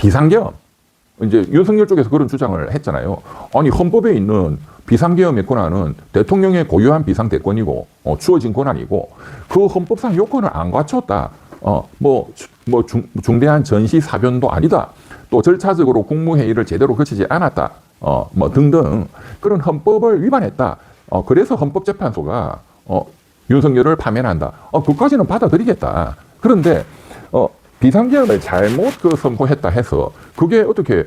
비상계엄. 이제 윤석열 쪽에서 그런 주장을 했잖아요. 아니, 헌법에 있는 비상계엄의 권한은 대통령의 고유한 비상대권이고, 주어진 권한이고, 그 헌법상 요건을 안 갖췄다. 중대한 전시사변도 아니다. 또 절차적으로 국무회의를 제대로 거치지 않았다. 등등. 그런 헌법을 위반했다. 그래서 헌법재판소가, 윤석열을 파면한다. 그까지는 받아들이겠다. 그런데, 비상계엄을 잘못 선포했다 해서, 그게 어떻게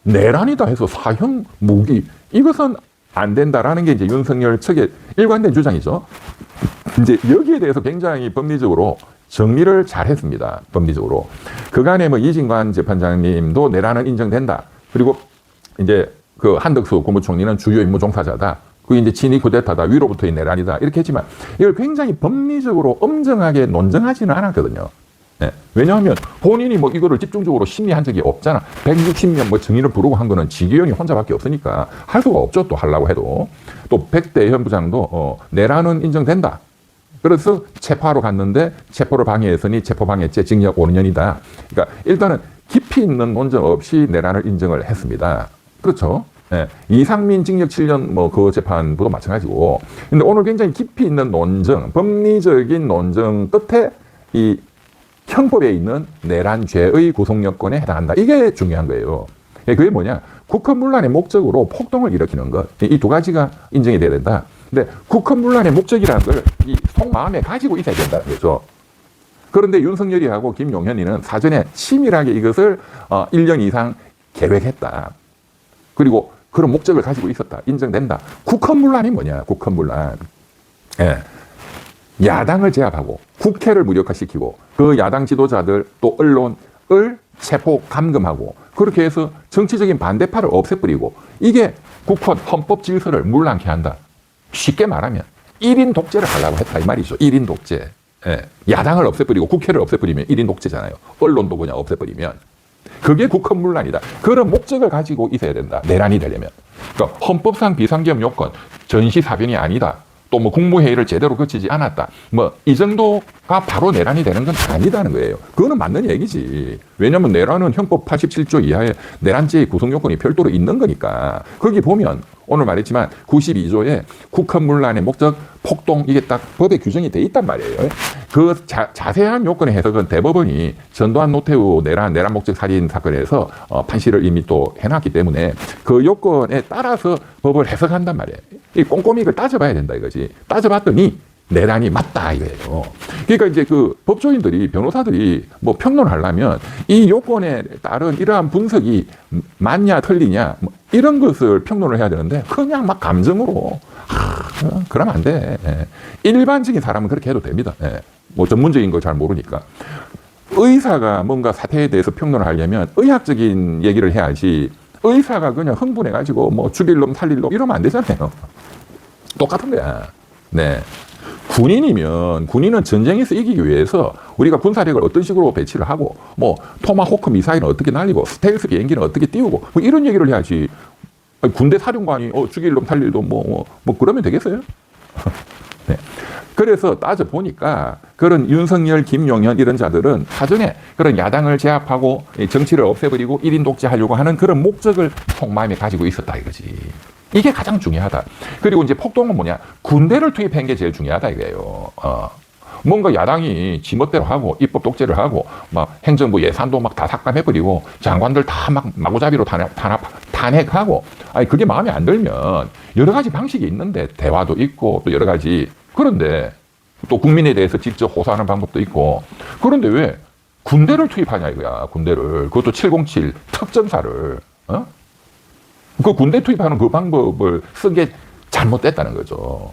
내란이다 해서 사형 무기, 이것은 안 된다라는 게 이제 윤석열 측의 일관된 주장이죠. 이제 여기에 대해서 굉장히 법리적으로 정리를 잘 했습니다. 법리적으로. 그간에 이진관 재판장님도 내란은 인정된다. 그리고 이제 그 한덕수 국무총리는 주요 임무 종사자다. 그게 이제 친위 쿠데타다. 위로부터의 내란이다. 이렇게 했지만 이걸 굉장히 법리적으로 엄정하게 논증하지는 않았거든요. 네. 왜냐하면 본인이 이거를 집중적으로 심리한 적이 없잖아. 160명 증인을 부르고 한 거는 지기현이 혼자밖에 없으니까 할 수가 없죠. 또 하려고 해도. 또 백대현 부장도 내란은 인정된다. 그래서 체포하러 갔는데 체포를 방해했으니 체포방해죄 징역 5년이다. 그러니까 일단은 깊이 있는 논정 없이 내란을 인정을 했습니다. 그렇죠. 네. 이상민 징역 7년 그 재판부도 마찬가지고. 근데 오늘 굉장히 깊이 있는 논정, 법리적인 논정 끝에 이 형법에 있는 내란죄의 구속요건에 해당한다. 이게 중요한 거예요. 그게 뭐냐? 국헌문란의 목적으로 폭동을 일으키는 것. 이 두 가지가 인정이 돼야 된다. 근데 국헌문란의 목적이라는 걸 이 속마음에 가지고 있어야 된다는 거죠. 그런데 윤석열이하고 김용현이는 사전에 치밀하게 이것을 1년 이상 계획했다. 그리고 그런 목적을 가지고 있었다. 인정된다. 국헌문란이 뭐냐? 국헌문란. 예. 야당을 제압하고 국회를 무력화시키고 그 야당 지도자들 또 언론을 체포 감금하고 그렇게 해서 정치적인 반대파를 없애버리고 이게 국헌 헌법 질서를 물랑케 한다. 쉽게 말하면 1인 독재를 하려고 했다 이 말이죠. 1인 독재. 예. 야당을 없애버리고 국회를 없애버리면 1인 독재잖아요. 언론도 그냥 없애버리면. 그게 국헌문란이다. 그런 목적을 가지고 있어야 된다. 내란이 되려면. 그러니까 헌법상 비상계엄 요건 전시사변이 아니다. 또 국무회의를 제대로 거치지 않았다. 이 정도가 바로 내란이 되는 건 아니다는 거예요. 그거는 맞는 얘기지. 왜냐하면 내란은 형법 87조 이하에 내란죄의 구성요건이 별도로 있는 거니까. 거기 보면 오늘 말했지만 92조에 국헌문란의 목적, 폭동 이게 딱 법에 규정이 돼 있단 말이에요. 그 자세한 요건의 해석은 대법원이 전두환 노태우 내란 목적 살인 사건에서 판시를 이미 또 해놨기 때문에 그 요건에 따라서 법을 해석한단 말이에요. 이 꼼꼼히 이걸 따져봐야 된다 이거지. 따져봤더니 내란이 맞다 이거예요. 그러니까 이제 그 법조인들이 변호사들이 평론하려면 이 요건에 따른 이러한 분석이 맞냐 틀리냐 이런 것을 평론을 해야 되는데 그냥 감정으로 그러면 안 돼. 일반적인 사람은 그렇게 해도 됩니다. 전문적인 걸 잘 모르니까. 의사가 뭔가 사태에 대해서 평론을 하려면 의학적인 얘기를 해야지 의사가 그냥 흥분해가지고 죽일 놈 살릴 놈 이러면 안 되잖아요. 똑같은 거야. 네. 군인은 전쟁에서 이기기 위해서 우리가 군사력을 어떤 식으로 배치를 하고 토마호크 미사일은 어떻게 날리고 스텔스 비행기는 어떻게 띄우고 이런 얘기를 해야지. 군대 사령관이 죽일 놈 살릴 놈 그러면 되겠어요? 네. 그래서 따져보니까 그런 윤석열, 김용현 이런 자들은 사전에 그런 야당을 제압하고 정치를 없애버리고 1인 독재하려고 하는 그런 목적을 속마음에 가지고 있었다 이거지. 이게 가장 중요하다. 그리고 이제 폭동은 뭐냐? 군대를 투입한 게 제일 중요하다 이거예요. 뭔가 야당이 지멋대로 하고 입법 독재를 하고 행정부 예산도 다 삭감해버리고 장관들 다 마구잡이로 탄핵하고 그게 마음에 안 들면 여러 가지 방식이 있는데 대화도 있고 또 여러 가지 그런데 또 국민에 대해서 직접 호소하는 방법도 있고 그런데 왜 군대를 투입하냐 이거야. 군대를. 그것도 707 특전사를. 그 군대 투입하는 그 방법을 쓴 게 잘못됐다는 거죠.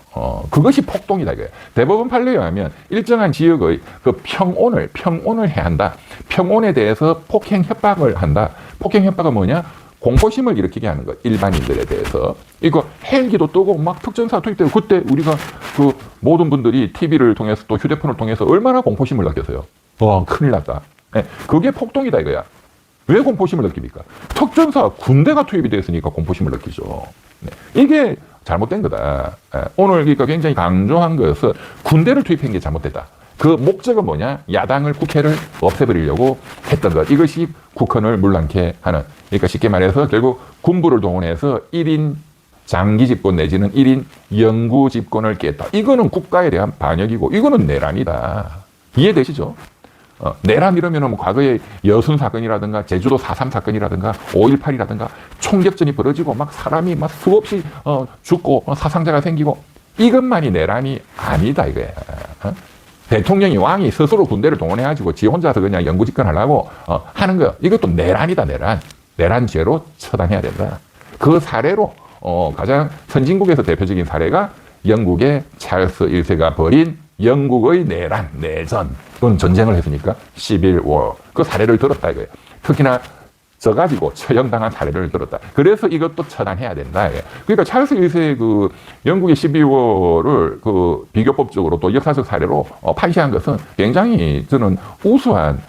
그것이 폭동이다 이거예요. 대법원 판례에 의하면 일정한 지역의 그 평온을 해야 한다. 평온에 대해서 폭행 협박을 한다. 폭행 협박은 뭐냐? 공포심을 일으키게 하는 것. 일반인들에 대해서. 이거 헬기도 뜨고 특전사 투입되고 그때 우리가 그 모든 분들이 TV를 통해서 또 휴대폰을 통해서 얼마나 공포심을 느꼈어요. 큰일 났다. 네, 그게 폭동이다 이거야. 왜 공포심을 느낍니까? 특전사 군대가 투입이 됐으니까 공포심을 느끼죠. 네, 이게 잘못된 거다. 오늘 그러니까 굉장히 강조한 것은 군대를 투입한 게 잘못됐다. 그 목적은 뭐냐? 야당을, 국회를 없애버리려고 했던 것. 이것이 국헌을 문란케 하는. 그러니까 쉽게 말해서 결국 군부를 동원해서 1인 장기 집권 내지는 1인 영구 집권을 깼다. 이거는 국가에 대한 반역이고 이거는 내란이다. 이해되시죠? 내란 이러면은 뭐 과거에 여순 사건이라든가 제주도 4.3 사건이라든가 5.18이라든가 총격전이 벌어지고 막 사람이 막 수없이 죽고 사상자가 생기고 이것만이 내란이 아니다 이거야. 대통령이 왕이 스스로 군대를 동원해가지고 지 혼자서 그냥 영구 집권하려고 하는 거 이것도 내란이다 내란. 내란죄로 처단해야 된다. 그 사례로 가장 선진국에서 대표적인 사례가 영국의 찰스 1세가 벌인 영국의 내란, 내전. 그건 전쟁을 했으니까 시빌 워. 그 사례를 들었다 이거예요. 특히나 져가지고 처형당한 사례를 들었다. 그래서 이것도 처단해야 된다. 그러니까 찰스 1세의 그 영국의 시빌 워를 그 비교법적으로 또 역사적 사례로 판시한 것은 굉장히 저는 우수한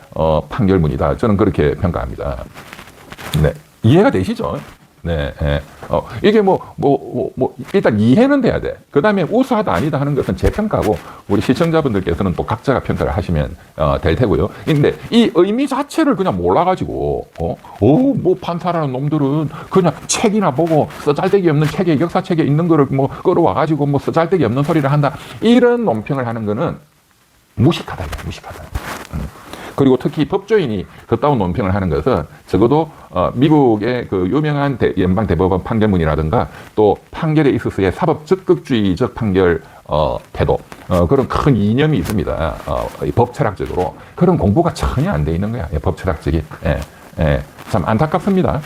판결문이다. 저는 그렇게 평가합니다. 네. 이해가 되시죠? 네, 네. 이게 일단 이해는 돼야 돼. 그 다음에 우수하다 아니다 하는 것은 제 평가고, 우리 시청자분들께서는 또 각자가 평가를 하시면, 될 테고요. 근데 이 의미 자체를 그냥 몰라가지고, 뭐 판사라는 놈들은 그냥 책이나 보고, 쓰잘데기 없는 책에, 역사책에 있는 거를 뭐 끌어와가지고, 뭐 쓰잘데기 없는 소리를 한다. 이런 논평을 하는 거는 무식하다, 무식하다. 그리고 특히 법조인이 그따운 논평을 하는 것은 적어도 미국의 그 유명한 연방대법원 판결문이라든가 또 판결에 있어서의 사법 적극주의적 판결 태도 그런 큰 이념이 있습니다. 법 철학적으로 그런 공부가 전혀 안 돼 있는 거야. 법 철학적인. 참 안타깝습니다.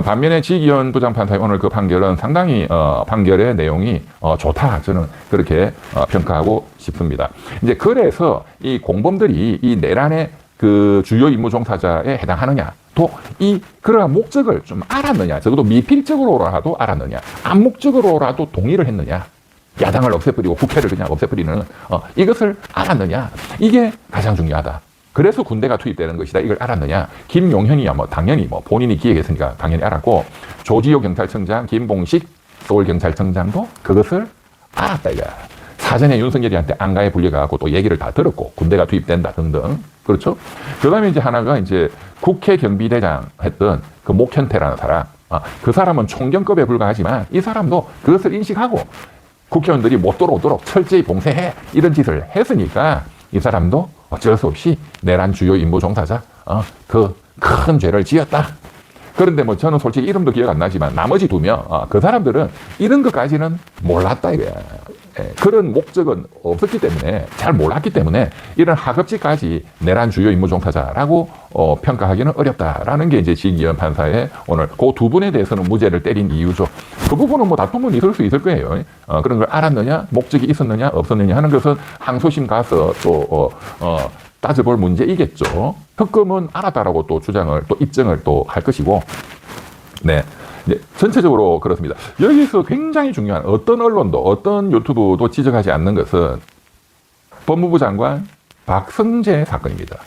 반면에 지기현 부장판사의 오늘 그 판결은 상당히 판결의 내용이 좋다. 저는 그렇게 평가하고 싶습니다. 이제 그래서 이 공범들이 이 내란의 그 주요 임무 종사자에 해당하느냐, 또 그러한 목적을 좀 알았느냐, 적어도 미필적으로라도 알았느냐, 암묵적으로라도 동의를 했느냐, 야당을 없애버리고 국회를 그냥 없애버리는 이것을 알았느냐, 이게 가장 중요하다. 그래서 군대가 투입되는 것이다. 이걸 알았느냐. 김용현이야 당연히 본인이 기획했으니까 당연히 알았고, 조지호 경찰청장, 김봉식 서울경찰청장도 그것을 알았다 이거야. 사전에 윤석열이한테 안가에 불려가고 또 얘기를 다 들었고 군대가 투입된다 등등. 그렇죠? 그 다음에 이제 하나가 이제 국회 경비대장 했던 그 목현태라는 사람. 그 사람은 총경급에 불과하지만 이 사람도 그것을 인식하고 국회의원들이 못 들어오도록 철저히 봉쇄해. 이런 짓을 했으니까 이 사람도 어쩔 수 없이 내란 주요 임무 종사자, 그 큰 죄를 지었다. 그런데 저는 솔직히 이름도 기억 안 나지만 나머지 2명, 그 사람들은 이런 것까지는 몰랐다 이거야. 그런 목적은 없었기 때문에, 잘 몰랐기 때문에 이런 하급지까지 내란 주요 임무 종사자라고 평가하기는 어렵다라는 게 이제 지기현 판사의 오늘 그 2분에 대해서는 무죄를 때린 이유죠. 그 부분은 다툼은 있을 수 있을 거예요. 그런 걸 알았느냐, 목적이 있었느냐, 없었느냐 하는 것은 항소심 가서 또 따져볼 문제이겠죠. 특검은 알았다라고 또 주장을, 또 입증을 또 할 것이고, 네. 전체적으로 그렇습니다. 여기서 굉장히 중요한 어떤 언론도 어떤 유튜브도 지적하지 않는 것은 법무부 장관 박성재 사건입니다.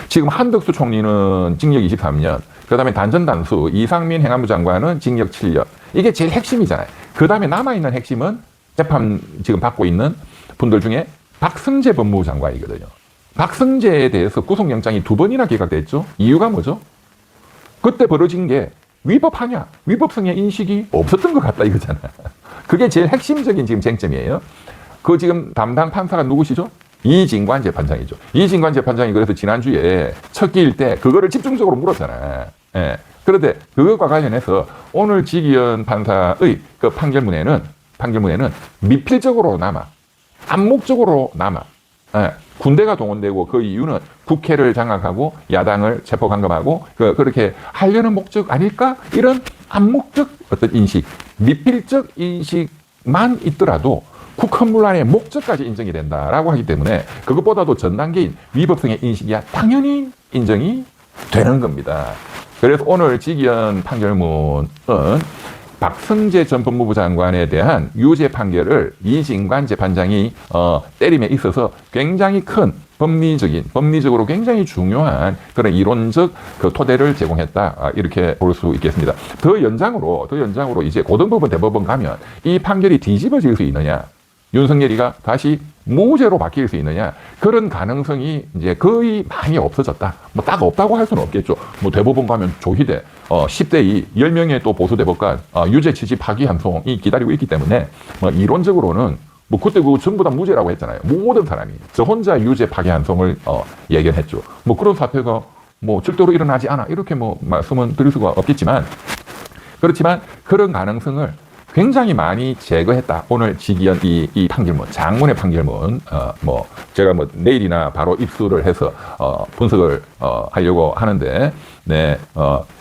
지금 한덕수 총리는 징역 23년, 그 다음에 단전단수 이상민 행안부 장관은 징역 7년. 이게 제일 핵심이잖아요. 그 다음에 남아있는 핵심은 재판 지금 받고 있는 분들 중에 박성재 법무부 장관이거든요. 박성재에 대해서 구속영장이 2번이나 기각됐죠. 이유가 뭐죠? 그때 벌어진 게 위법하냐, 위법성의 인식이 없었던 것 같다 이거잖아. 그게 제일 핵심적인 지금 쟁점이에요. 그 지금 담당 판사가 누구시죠? 이진관 재판장이죠. 이진관 재판장이 그래서 지난주에 첫 기일 때 그거를 집중적으로 물었잖아. 그런데 그것과 관련해서 오늘 지기현 판사의 그 판결문에는 미필적으로 남아, 암묵적으로 남아. 군대가 동원되고 그 이유는 국회를 장악하고 야당을 체포감금하고 그렇게 하려는 목적 아닐까? 이런 암묵적 어떤 인식, 미필적 인식만 있더라도 국헌문란의 목적까지 인정이 된다라고 하기 때문에 그것보다도 전 단계인 위법성의 인식이야 당연히 인정이 되는 겁니다. 그래서 오늘 지기현 판결문은 박성재 전 법무부 장관에 대한 유죄 판결을 이진관 재판장이 때림에 있어서 굉장히 큰 법리적으로 굉장히 중요한 그런 이론적 그 토대를 제공했다. 이렇게 볼 수 있겠습니다. 더 연장으로 이제 고등법원, 대법원 가면 이 판결이 뒤집어질 수 있느냐? 윤석열이가 다시 무죄로 바뀔 수 있느냐, 그런 가능성이 이제 거의 많이 없어졌다. 뭐 딱 없다고 할 수는 없겠죠. 뭐 대법원 가면 조희대 10대 2 10명의 또 보수 대법관 유죄 취지 파기환송이 기다리고 있기 때문에 뭐 이론적으로는 뭐 그때 그거 전부 다 무죄라고 했잖아요. 모든 사람이 저 혼자 유죄 파기환송을 예견했죠. 뭐 그런 사태가 뭐 절대로 일어나지 않아 이렇게 뭐 말씀은 드릴 수가 없겠지만, 그렇지만 그런 가능성을 굉장히 많이 제거했다. 오늘 지기현 이 판결문, 장문의 판결문, 뭐 제가 뭐 내일이나 바로 입수를 해서 분석을 하려고 하는데, 네,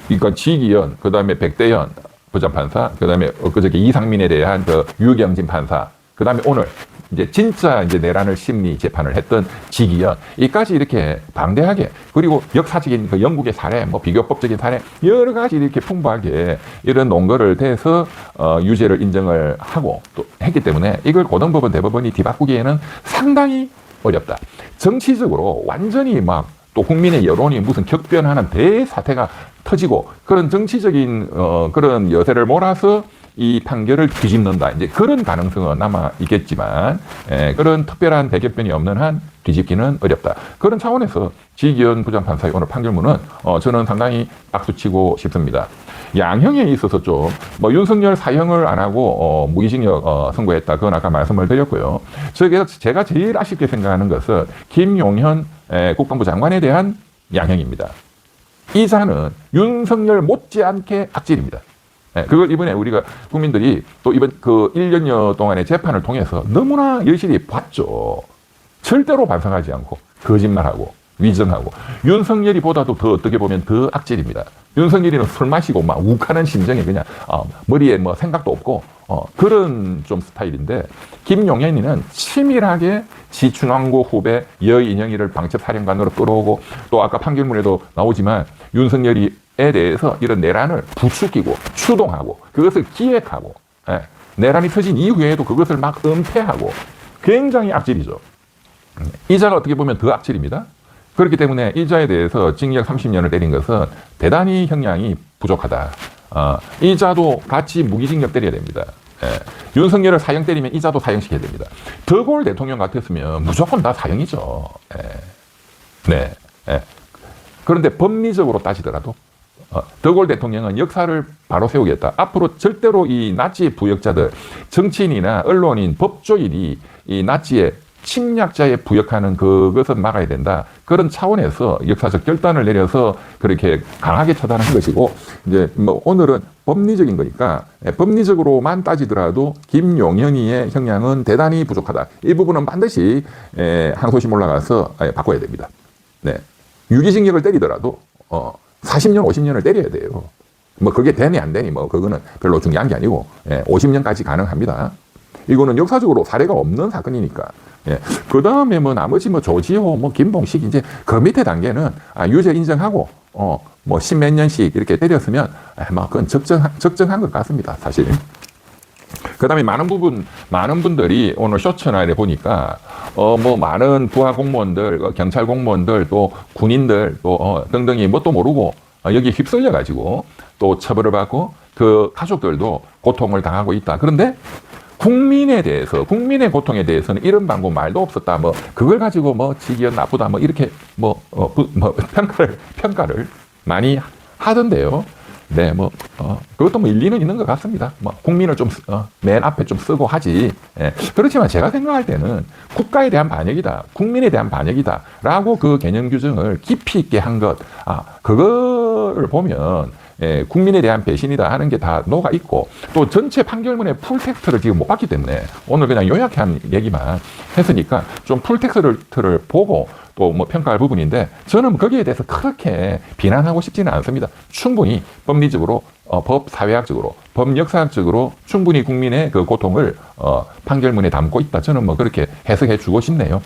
그러니까 지기현, 그 다음에 백대현 부장판사, 그 다음에 그저께 이상민에 대한 그 유경진 판사, 그 다음에 오늘 이제 진짜 이제 내란을 심리 재판을 했던 지기현, 이까지 이렇게 방대하게, 그리고 역사적인 그 영국의 사례, 뭐 비교법적인 사례, 여러 가지 이렇게 풍부하게 이런 논거를 대서 유죄를 인정을 하고 또 했기 때문에 이걸 고등법원, 대법원이 뒤바꾸기에는 상당히 어렵다. 정치적으로 완전히 막 또 국민의 여론이 무슨 격변하는 대사태가 터지고 그런 정치적인 그런 여세를 몰아서 이 판결을 뒤집는다. 이제 그런 가능성은 남아 있겠지만, 그런 특별한 대격변이 없는 한 뒤집기는 어렵다. 그런 차원에서 지기현 부장판사의 오늘 판결문은 저는 상당히 박수치고 싶습니다. 양형에 있어서 좀 뭐 윤석열 사형을 안 하고 무기징역 선고했다. 그건 아까 말씀을 드렸고요. 제가 제일 아쉽게 생각하는 것은 김용현 국방부 장관에 대한 양형입니다. 이 자는 윤석열 못지않게 악질입니다. 그걸 이번에 우리가 국민들이 또 이번 그 1년여 동안의 재판을 통해서 너무나 열심히 봤죠. 절대로 반성하지 않고 거짓말하고 위증하고, 윤석열이 보다도 더 어떻게 보면 더 악질입니다. 윤석열이는 술 마시고 막 욱하는 심정에 그냥 머리에 뭐 생각도 없고 그런 좀 스타일인데, 김용현이는 치밀하게 지춘왕고 후배 여인영이를 방첩사령관으로 끌어오고, 또 아까 판결문에도 나오지만 윤석열이에 대해서 이런 내란을 부추기고 추동하고 그것을 기획하고, 내란이 터진 이후에도 그것을 막 은폐하고, 굉장히 악질이죠. 이 자가 어떻게 보면 더 악질입니다. 그렇기 때문에 이 자에 대해서 징역 30년을 때린 것은 대단히 형량이 부족하다. 이 자도 같이 무기징역 때려야 됩니다. 윤석열을 사형 때리면 이 자도 사형시켜야 됩니다. 더골 대통령 같았으면 무조건 다 사형이죠. 네. 그런데 법리적으로 따지더라도 더골 대통령은 역사를 바로 세우겠다. 앞으로 절대로 이 나치 부역자들, 정치인이나 언론인, 법조인이 이 나치의 침략자에 부역하는 그것은 막아야 된다. 그런 차원에서 역사적 결단을 내려서 그렇게 강하게 처단한 것이고, 이제 뭐 오늘은 법리적인 거니까 법리적으로만 따지더라도 김용현이의 형량은 대단히 부족하다. 이 부분은 반드시 항소심 올라가서 바꿔야 됩니다. 네. 유기징역을 때리더라도 40년, 50년을 때려야 돼요. 뭐 그게 되니 안 되니 뭐 그거는 별로 중요한 게 아니고 50년까지 가능합니다. 이거는 역사적으로 사례가 없는 사건이니까. 그 다음에 뭐 나머지 뭐 조지호, 뭐 김봉식, 이제 그 밑에 단계는 유죄 인정하고 뭐 십몇 년씩 이렇게 때렸으면 뭐 그건 적정한 것 같습니다, 사실. 그 다음에 많은 분들이 오늘 쇼츠나 보니까 뭐 많은 부하 공무원들, 경찰 공무원들, 또 군인들, 또 등등이 뭣도 모르고 여기 휩쓸려 가지고 또 처벌을 받고 그 가족들도 고통을 당하고 있다. 그런데 국민에 대해서, 국민의 고통에 대해서는 이런 방법 말도 없었다. 뭐 그걸 가지고 뭐 지기현 나쁘다. 뭐 이렇게 평가를 많이 하던데요. 네, 뭐 그것도 뭐 일리는 있는 것 같습니다. 뭐 국민을 좀 맨 앞에 좀 쓰고 하지. 그렇지만 제가 생각할 때는 국가에 대한 반역이다, 국민에 대한 반역이다라고 그 개념 규정을 깊이 있게 한 것, 그거를 보면 국민에 대한 배신이다 하는 게 다 녹아 있고, 또 전체 판결문의 풀텍스트를 지금 못 봤기 때문에 오늘 그냥 요약한 얘기만 했으니까 좀 풀텍스트를 보고 또 뭐 평가할 부분인데, 저는 거기에 대해서 그렇게 비난하고 싶지는 않습니다. 충분히 법리적으로, 법 사회학적으로, 법 역사학적으로 충분히 국민의 그 고통을 판결문에 담고 있다. 저는 뭐 그렇게 해석해 주고 싶네요.